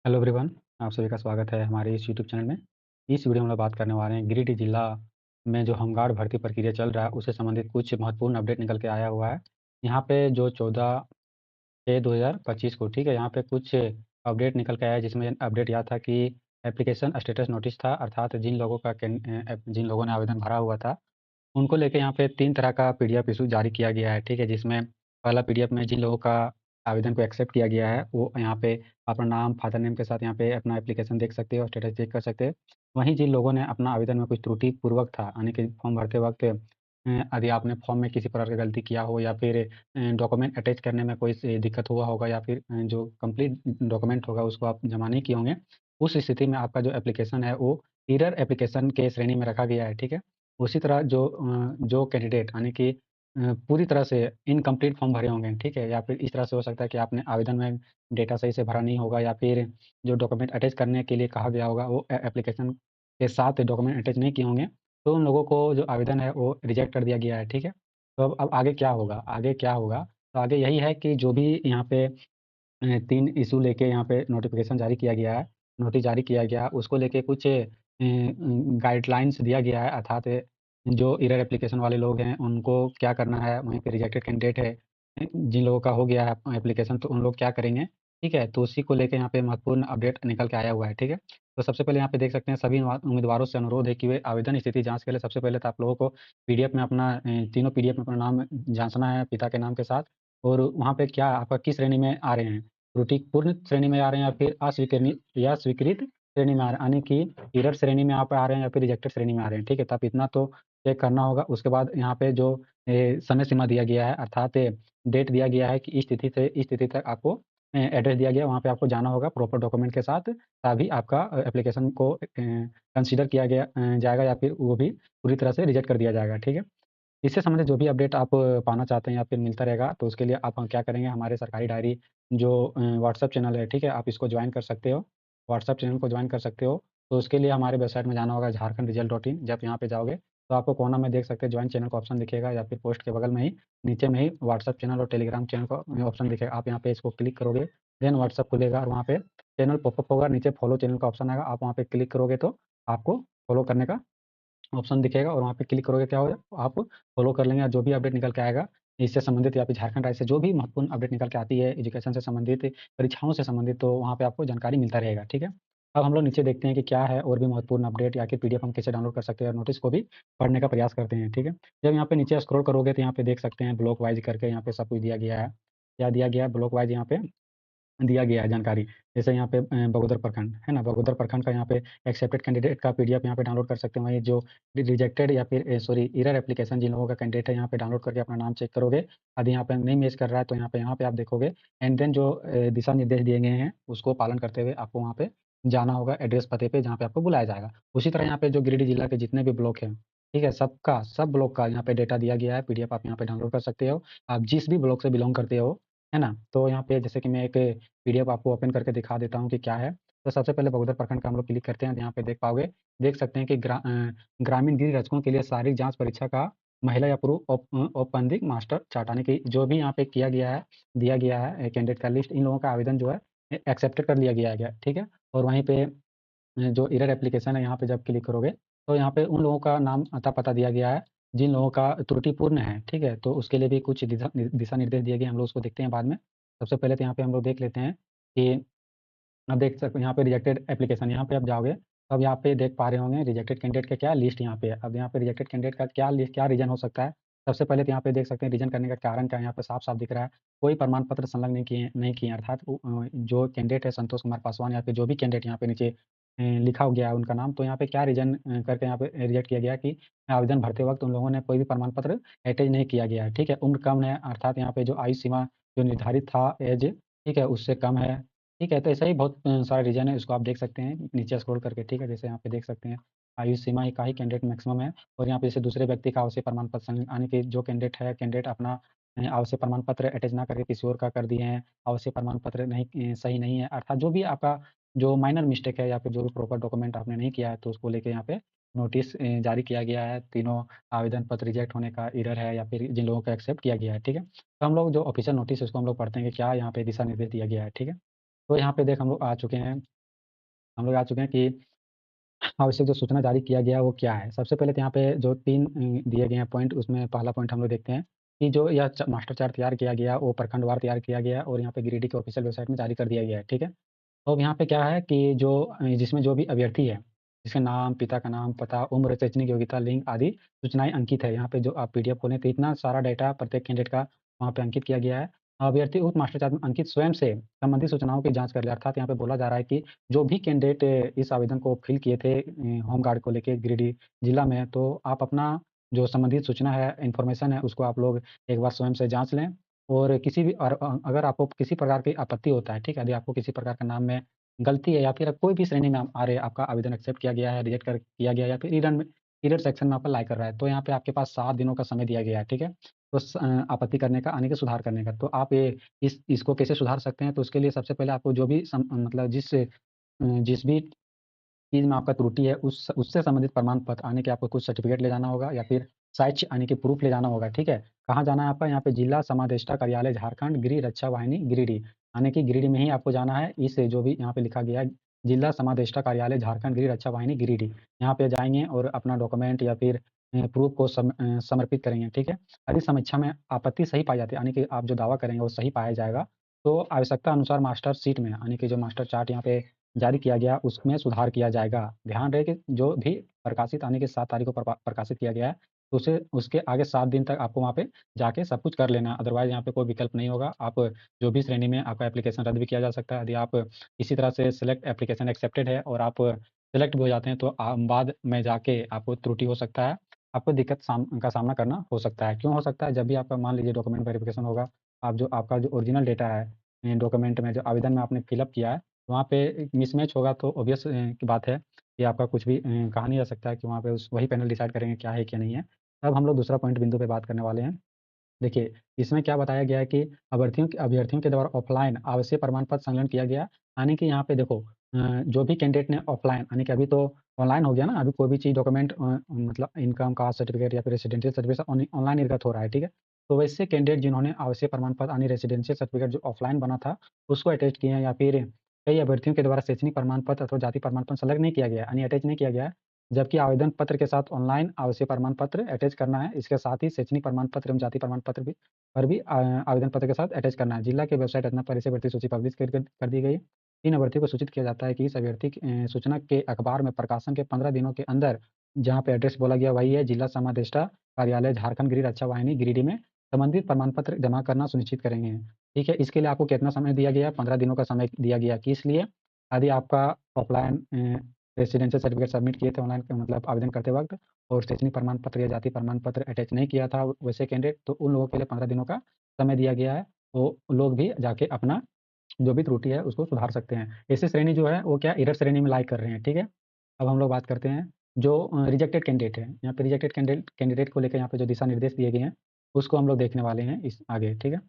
Hello everyone, आप सभी का स्वागत है हमारे इस यूट्यूब चैनल में। इस वीडियो में हम लोग बात करने वाले हैं गिरिडीह जिला में जो होमगार्ड भर्ती प्रक्रिया चल रहा है, उससे संबंधित कुछ महत्वपूर्ण अपडेट निकल के आया हुआ है। यहाँ पे जो 14/6/2025 को ठीक है, यहाँ पे कुछ अपडेट निकल के आया है, जिसमें अपडेट यह था कि एप्लीकेशन स्टेटस नोटिस था, अर्थात जिन लोगों ने आवेदन भरा हुआ था, उनको लेके यहाँ पे 3 तरह का पीडीएफ इश्यू जारी किया गया है, ठीक है? जिसमें पहला पीडीएफ में जिन लोगों का आवेदन को एक्सेप्ट किया गया है, वो यहाँ पे अपना नाम, फादर नेम के साथ यहाँ पे अपना एप्लीकेशन देख सकते हो, स्टेटस चेक कर सकते हैं। वहीं जिन लोगों ने अपना आवेदन में कुछ त्रुटिपूर्वक था, यानी कि फॉर्म भरते वक़्त यदि आपने फॉर्म में किसी प्रकार की गलती किया हो या फिर डॉक्यूमेंट अटैच करने में कोई दिक्कत हुआ होगा या फिर जो कंप्लीट डॉक्यूमेंट होगा उसको आप जमा नहीं किए होंगे, उस स्थिति में आपका जो एप्लीकेशन है वो एरर एप्लीकेशन के श्रेणी में रखा गया है, ठीक है? उसी तरह जो कैंडिडेट यानी कि पूरी तरह से इनकम्प्लीट फॉर्म भरे होंगे, ठीक है? या फिर इस तरह से हो सकता है कि आपने आवेदन में डेटा सही से भरा नहीं होगा या फिर जो डॉक्यूमेंट अटैच करने के लिए कहा गया होगा वो एप्लीकेशन के साथ डॉक्यूमेंट अटैच नहीं किए होंगे, तो उन लोगों को जो आवेदन है वो रिजेक्ट कर दिया गया है, ठीक है? तो अब आगे क्या होगा? आगे क्या होगा? तो आगे यही है कि जो भी यहाँ पे 3 इश्यू लेके यहाँ पे नोटिफ़िकेशन जारी किया गया है, नोटिस जारी किया गया है, उसको लेके कुछ गाइडलाइंस दिया गया है, अर्थात जो एरर एप्लीकेशन वाले लोग हैं, उनको क्या करना है, वहीं पे रिजेक्टेड कैंडिडेट है, जिन लोगों का हो गया है एप्लीकेशन, तो उन लोग क्या करेंगे, ठीक है? तो उसी को लेके यहाँ पे महत्वपूर्ण अपडेट निकल के आया हुआ है, ठीक है? तो सबसे पहले यहाँ पे देख सकते हैं सभी उम्मीदवारों से अनुरोध है कि वे आवेदन स्थिति जाँच के लिए सबसे पहले तो आप लोगों को पीडीएफ में अपना तीनों पीडीएफ में अपना नाम जाँचना है पिता के नाम के साथ और वहाँ पे क्या आपका किस श्रेणी में आ रहे हैं। त्रुटिपूर्ण श्रेणी में आ रहे हैं या फिर अस्वीकरनी या स्वीकृत श्रेणी में आ रहे हैं, यानी कि एरर श्रेणी में आप आ रहे हैं या फिर रिजेक्टेड श्रेणी में आ रहे हैं, ठीक है? तो आप इतना तो चेक करना होगा। उसके बाद यहाँ पे जो समय सीमा दिया गया है अर्थात डेट दिया गया है कि इस तिथि से इस तिथि तक आपको एड्रेस दिया गया है, वहाँ पे आपको जाना होगा प्रॉपर डॉक्यूमेंट के साथ, तभी आपका एप्लीकेशन को कंसीडर किया जाएगा या फिर वो भी पूरी तरह से रिजेक्ट कर दिया जाएगा, ठीक है? इससे संबंधित जो भी अपडेट आप पाना चाहते हैं या फिर मिलता रहेगा, तो उसके लिए आप क्या करेंगे हमारे सरकारी डायरी जो व्हाट्सएप चैनल है, ठीक है? आप इसको जॉइन कर सकते हो, व्हाट्सएप चैनल को जॉइन कर सकते हो। तो उसके लिए हमारे वेबसाइट में जाना होगा झारखंड-रिजल्ट.in जब यहाँ पे जाओगे, तो आपको कोना में देख सकते हैं जॉइन चैनल का ऑप्शन दिखेगा या फिर पोस्ट के बगल में ही, नीचे में ही व्हाट्सएप चैनल और टेलीग्राम चैनल का ऑप्शन दिखेगा। आप यहाँ पे इसको क्लिक करोगे, देन व्हाट्सएप खुलेगा और वहाँ पे चैनल पॉपअप होगा, नीचे फॉलो चैनल का ऑप्शन आएगा, आप वहाँ पे क्लिक करोगे तो आपको फॉलो करने का ऑप्शन दिखेगा और वहाँ पे क्लिक करोगे क्या होगा आप फॉलो कर लेंगे और जो भी अपडेट निकल के आएगा इससे संबंधित या फिर झारखंड राज्य से जो भी महत्वपूर्ण अपडेट निकल के आती है एजुकेशन से संबंधित, परीक्षाओं से संबंधित, तो वहाँ पे आपको जानकारी मिलता रहेगा, ठीक है? अब हम लोग नीचे देखते हैं कि क्या है और भी महत्वपूर्ण अपडेट या फिर पीडीएफ हम कैसे डाउनलोड कर सकते हैं और नोटिस को भी पढ़ने का प्रयास करते हैं, ठीक है? जब यहाँ पे नीचे स्क्रॉल करोगे तो यहाँ पे देख सकते हैं ब्लॉक वाइज़ करके यहाँ पे सब कुछ दिया गया है। क्या दिया गया है ब्लॉक वाइज़ यहाँ पे दिया गया है जानकारी। जैसे यहाँ पे बगोदर प्रखंड, है ना? बगोदर प्रखंड का यहाँ पे एक्सेप्टेड कैंडिडेट का पीडीएफ यहाँ पे डाउनलोड कर सकते हैं। वहीं जो रिजेक्टेड या फिर सॉरी एरर एप्लीकेशन जिन लोगों का कैंडिडेट है, यहाँ पे डाउनलोड करके अपना नाम चेक करोगे। यदि यहाँ पे नहीं मैच कर रहा है, तो यहाँ पे आप देखोगे एंड देन जो दिशा निर्देश दिए गए हैं, उसको पालन करते हुए आपको वहाँ पे जाना होगा एड्रेस पते पे जहाँ पे आपको बुलाया जाएगा। उसी तरह यहाँ पे जो गिरिडीह जिला के जितने भी ब्लॉक हैं, ठीक है? सब ब्लॉक का यहाँ पे डेटा दिया गया है, पीडीएफ आप यहाँ पे डाउनलोड कर सकते हो। आप जिस भी ब्लॉक से बिलॉन्ग करते हो, है ना? तो यहाँ पे जैसे कि मैं एक पीडीएफ आपको ओपन करके दिखा देता हूँ कि क्या है। तो सबसे पहले बगोदर प्रखंड का हम लोग क्लिक करते हैं, तो यहाँ पे देख पाओगे, देख सकते हैं कि ग्रामीण गृह रक्षकों के लिए शारीरिक जाँच परीक्षा का महिला या पुरुष औपबंधिक मास्टर चार्ट यानी कि जो भी यहाँ पे किया गया है, दिया गया है कैंडिडेट का लिस्ट, इन लोगों का आवेदन जो है एक्सेप्टेड कर लिया गया है, ठीक है? और वहीं पे जो एरर एप्लीकेशन है यहाँ पे जब क्लिक करोगे, तो यहाँ पे उन लोगों का नाम, अता-पता दिया गया है, जिन लोगों का त्रुटिपूर्ण है, ठीक है? तो उसके लिए भी कुछ दिशा निर्देश दिए गए हैं, हम लोग उसको देखते हैं बाद में। सबसे पहले तो यहाँ पे हम लोग देख लेते हैं कि अब देख सकते हो यहाँ पे रिजेक्टेड एप्लीकेशन, यहाँ पे आप जाओगे, तो अब यहाँ पे देख पा रहे होंगे रिजेक्टेड कैंडिडेट का क्या लिस्ट यहाँ पे है। अब यहाँ पे रिजेक्टेड कैंडिडेट का क्या रीज़न हो सकता है? सबसे पहले तो यहाँ पे देख सकते हैं रीज़न करने का कारण क्या है, यहाँ पे साफ-साफ दिख रहा है, कोई प्रमाण पत्र संलग्न नहीं किए अर्थात जो कैंडिडेट है संतोष कुमार पासवान या फिर जो भी कैंडिडेट यहाँ पे नीचे लिखा हो गया है उनका नाम, तो यहाँ पे क्या रीज़न करके यहाँ पे रिजेक्ट किया गया कि आवेदन भरते वक़्त उन लोगों ने कोई भी प्रमाण पत्र अटैच नहीं किया गया है, ठीक है? उम्र कम है अर्थात यहाँ पे जो आयु सीमा जो निर्धारित था ऐज, ठीक है? उससे कम है। ठीक है, तो ऐसा ही बहुत सारे रीज़न है, इसको आप देख सकते हैं नीचे स्क्रॉल करके, ठीक है? जैसे यहाँ पे देख सकते हैं, आयु सीमा का ही कैंडिडेट मैक्सिमम है और यहाँ पे जैसे दूसरे व्यक्ति का आवश्यक प्रमाण पत्र यानी कि जो कैंडिडेट है, कैंडिडेट अपना आवश्यक प्रमाण पत्र अटैच ना करके किसी और का कर दिए हैं, आवश्यक प्रमाण पत्र नहीं सही नहीं है, अर्थात जो भी आपका जो माइनर मिस्टेक है या फिर जो भी प्रॉपर डॉक्यूमेंट आपने नहीं किया है, तो उसको लेके यहाँ पे नोटिस जारी किया गया है। तीनों आवेदन पत्र रिजेक्ट होने का एरर है या फिर जिन लोगों को एक्सेप्ट किया गया है, ठीक है? तो हम लोग जो ऑफिशियल नोटिस है, उसको हम लोग पढ़ते हैं कि क्या यहाँ पे दिशा निर्देश दिया गया है, ठीक है? तो यहाँ पे देख हम लोग आ चुके हैं कि आवश्यक जो सूचना जारी किया गया वो क्या है? सबसे पहले तो यहाँ पे जो 3 दिए गए हैं पॉइंट, उसमें पहला पॉइंट हम लोग देखते हैं कि जो यह मास्टर चार्ट तैयार किया गया वो प्रखंडवार तैयार किया गया है और यहाँ पे गिरिडीह के ऑफिशियल वेबसाइट में जारी कर दिया गया है, ठीक है? तो अब यहाँ पे क्या है कि जो जिसमें जो भी अभ्यर्थी है, जिसका नाम, पिता का नाम, पता, उम्र, शैक्षणिक योग्यता, लिंग आदि सूचनाएँ अंकित है। यहाँ पे जो आप पीडीएफ खोलें तो इतना सारा डाटा प्रत्येक कैंडिडेट का वहाँ पे अंकित किया गया है। अभ्यर्थी उक्त मास्टर चार्ट में अंकित स्वयं से संबंधित सूचनाओं की जाँच कर ले, अर्थात यहाँ पे बोला जा रहा है कि जो भी कैंडिडेट इस आवेदन को फिल किए थे होम गार्ड को लेके गिरिडीह जिला में, तो आप अपना जो संबंधित सूचना है, इन्फॉर्मेशन है, उसको आप लोग एक बार स्वयं से जाँच लें और किसी भी अगर आपको किसी प्रकार की आपत्ति होता है, ठीक है? यदि आपको किसी प्रकार का नाम में गलती है या फिर कोई भी श्रेणी में आप आ रहे हैं, आपका आवेदन एक्सेप्ट किया गया है, रिजेक्ट किया गया है या फिर एरर सेक्शन में आपका लाई कर रहा है, तो यहाँ पे आपके पास 7 दिनों का समय दिया गया है, ठीक है? तो आपत्ति करने का, सुधार करने का। तो आप ये इसको कैसे सुधार सकते हैं? तो उसके लिए सबसे पहले आपको जो भी मतलब जिस भी चीज़ में आपका त्रुटि है, उससे संबंधित प्रमाण पत्र आने के आपको कुछ सर्टिफ़िकेट ले जाना होगा या फिर साक्ष्य आने के प्रूफ़ ले जाना होगा, ठीक है? कहाँ जाना है आपका? यहाँ पे जिला समादेष्टा कार्यालय झारखंड गृह रक्षा वाहिनी गिरिडीह, यानी कि गिरिडीह में ही आपको जाना है। इस जो भी यहाँ पे लिखा गया है, जिला समादेष्टा कार्यालय झारखंड गृह रक्षा वाहिनी गिरिडीह, यहाँ पे जाएँगे और अपना डॉक्यूमेंट या फिर प्रूफ़ को समर्पित करेंगे, ठीक है? यदि समीक्षा में आपत्ति सही पाई जाती है, यानी कि आप जो दावा करेंगे वो सही पाया जाएगा, तो आवश्यकता अनुसार मास्टर शीट में, यानी कि जो मास्टर चार्ट यहाँ पे जारी किया गया, उसमें सुधार किया जाएगा। ध्यान रहे कि जो भी प्रकाशित आने की 7 तारीख को प्रकाशित किया गया है, तो उसे उसके आगे 7 दिन तक आपको वहाँ पे जाके सब कुछ कर लेना है, अदरवाइज़ यहाँ पे कोई विकल्प नहीं होगा। आप जो भी श्रेणी में आपका एप्लीकेशन रद्द भी किया जा सकता है। यदि आप किसी तरह से सिलेक्ट एप्लीकेशन एक्सेप्टेड है और आप सेलेक्ट भी हो जाते हैं, तो बाद में जाके आपको त्रुटि हो सकता है, आपको दिक्कत का सामना करना हो सकता है। क्यों हो सकता है? जब भी आपका मान लीजिए डॉक्यूमेंट वेरिफ़िकेशन होगा, आपका जो ओरिजिनल डेटा है डॉक्यूमेंट में जो आवेदन में आपने फिल अप किया है, वहाँ पे मिसमैच होगा तो ऑब्वियस की बात है कि आपका कुछ भी कहा नहीं जा सकता है कि वहाँ पे उस वही पैनल डिसाइड करेंगे क्या है, क्या नहीं है। अब हम लोग दूसरा पॉइंट बिंदु पे बात करने वाले हैं। देखिए, इसमें क्या बताया गया है कि अभ्यर्थियों के द्वारा ऑफ़लाइन आवश्यक प्रमाण पत्र संलग्न किया गया। यानी कि यहाँ पे देखो जो भी कैंडिडेट ने ऑफ़लाइन, यानी कि अभी तो ऑनलाइन हो गया ना, अभी कोई भी चीज़ डॉक्यूमेंट मतलब इनकम कास्ट सर्टिफ़िकेट या फिर रेसिडेंशियल सर्टिफ़िकेट ऑनलाइन निर्गत हो रहा है, ठीक है? तो वैसे कैंडिडेट जिन्होंने आवश्यक प्रमाण पत्र यानी रेसिडेंशियल सर्टिफ़िकेट जो ऑफ़लाइन बना था, उसको अटैच किए हैं या फिर कई अभ्यर्थियों के द्वारा शैक्षणिक प्रमाण पत्र अथवा जाति प्रमाण पत्र संलग्न नहीं किया गया है, यानी अटैच नहीं किया गया है। जबकि आवेदन पत्र के साथ ऑनलाइन आवश्यक प्रमाण पत्र अटैच करना है। इसके साथ ही शैक्षणिक प्रमाण पत्र एवं जाति प्रमाण पत्र भी आवेदन पत्र के साथ अटैच करना है। जिला की वेबसाइट रचना पर इसे भर्ती सूची पब्लिश कर दी गई है। इन अभ्यर्थियों को सूचित किया जाता है कि इस अभ्यर्थी की सूचना के अखबार में प्रकाशन के 15 दिनों के अंदर जहाँ पे एड्रेस बोला गया वही है जिला समादेष्टा कार्यालय झारखंड गृह रक्षा वाहिनी गिरिडीह में संबंधित प्रमाण पत्र जमा करना सुनिश्चित करेंगे। ठीक है, इसके लिए आपको कितना समय दिया गया है? 15 दिनों का समय दिया गया है। किस लिए? यदि आपका ऑफलाइन रेसिडेंशियल सर्टिफिकेट सबमिट किए थे ऑनलाइन मतलब आवेदन करते वक़्त और शैक्षणिक प्रमाण पत्र या जाति प्रमाण पत्र अटैच नहीं किया था वैसे कैंडिडेट, तो उन लोगों के लिए 15 दिनों का समय दिया गया है। वो लोग भी जाके अपना जो भी त्रुटि है उसको सुधार सकते हैं। ऐसी श्रेणी जो है वो क्या एरर श्रेणी में लाइक कर रहे हैं, ठीक है? अब हम लोग बात करते हैं जो रिजेक्टेड कैंडिडेट है। यहाँ पे रिजेक्टेड कैंडिडेट को लेके यहाँ पे जो दिशा निर्देश दिए गए हैं, उसको हम लोग देखने वाले हैं इस आगे, ठीक है?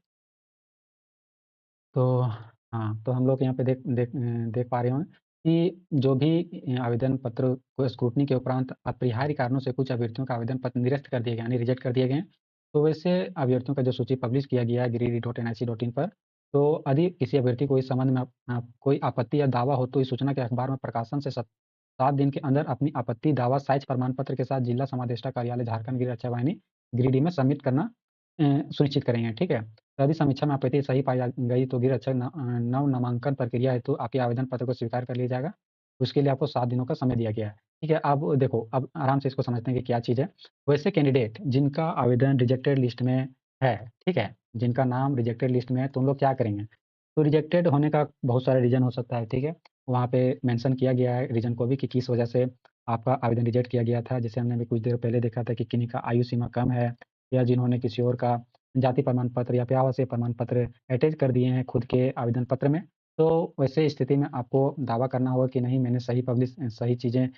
तो हाँ, तो हम लोग यहाँ पे देख पा रहे हों कि जो भी आवेदन पत्र को स्क्रूटनी के उपरांत अपरिहार्य कारणों से कुछ अभ्यर्थियों का आवेदन पत्र निरस्त कर दिए गए यानी रिजेक्ट कर दिए गए हैं। तो वैसे अभ्यर्थियों का जो सूची पब्लिश किया गया है गिरिडीह.एनआईसी.इन पर, तो यदि किसी अभ्यर्थी को इस संबंध में कोई आपत्ति या दावा हो तो इस सूचना के अखबार में प्रकाशन से 7 दिन के अंदर अपनी आपत्ति दावा साइज़ प्रमाण पत्र के साथ जिला समादेष्टा कार्यालय झारखंड गृह रक्षा वाहिनी गिरिडीह में सबमिट करना सुनिश्चित करेंगे, ठीक है? यदि समीक्षा में आपत्ति सही पाई गई तो गृह रक्षक नव नामांकन प्रक्रिया हेतु आपके आवेदन पत्र को स्वीकार कर लिया जाएगा। उसके लिए आपको 7 दिनों का समय दिया गया है। ठीक है, अब देखो अब आराम से इसको समझते हैं कि क्या चीज़ है। वैसे कैंडिडेट जिनका आवेदन रिजेक्टेड लिस्ट में है, ठीक है? जिनका नाम रिजेक्टेड लिस्ट में है तो उन लोग क्या करेंगे? तो रिजेक्टेड होने का बहुत सारे रीज़न हो सकता है, ठीक है? वहाँ पे मेंशन किया गया है रीज़न को भी कि किस वजह से आपका आवेदन रिजेक्ट किया गया था। जैसे हमने अभी कुछ देर पहले देखा था कि किन्हीं का आयु सीमा कम है या जिन्होंने किसी और का जाति प्रमाण पत्र या फिर आवासीय प्रमाण पत्र अटैच कर दिए हैं खुद के आवेदन पत्र में। तो वैसे स्थिति में आपको दावा करना होगा कि नहीं मैंने सही चीज़ें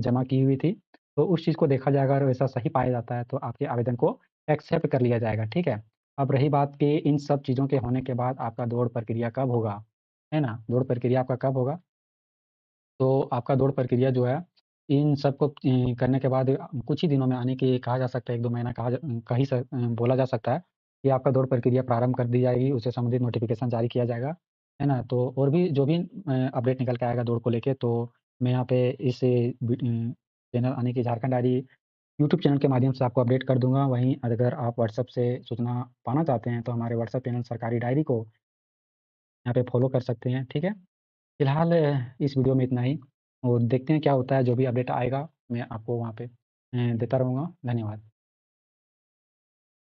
जमा की हुई थी। तो उस चीज़ को देखा जाएगा और वैसा सही पाया जाता है तो आपके आवेदन को एक्सेप्ट कर लिया जाएगा, ठीक है? अब रही बात कि इन सब चीज़ों के होने के बाद आपका दौड़ प्रक्रिया कब होगा, है ना? दौड़ प्रक्रिया आपका कब होगा? तो आपका दौड़ प्रक्रिया जो है, इन सबको करने के बाद कुछ ही दिनों में यानी कि कहा जा सकता है 1-2 महीना बोला जा सकता है कि आपका दौड़ प्रक्रिया प्रारंभ कर दी जाएगी, उससे संबंधित नोटिफ़िकेशन जारी किया जाएगा। है ना? तो और भी जो भी अपडेट निकल के आएगा दौड़ को लेके तो मैं यहाँ पे इस चैनल यानी कि झारखंड डायरी यूट्यूब चैनल के माध्यम से आपको अपडेट कर दूँगा। वहीं अगर आप व्हाट्सएप से सूचना पाना चाहते हैं तो हमारे व्हाट्सएप चैनल सरकारी डायरी को यहाँ पे फ़ॉलो कर सकते हैं, ठीक है? फिलहाल इस वीडियो में इतना ही और देखते हैं क्या होता है, जो भी अपडेट आएगा मैं आपको वहाँ पे देता रहूँगा। धन्यवाद।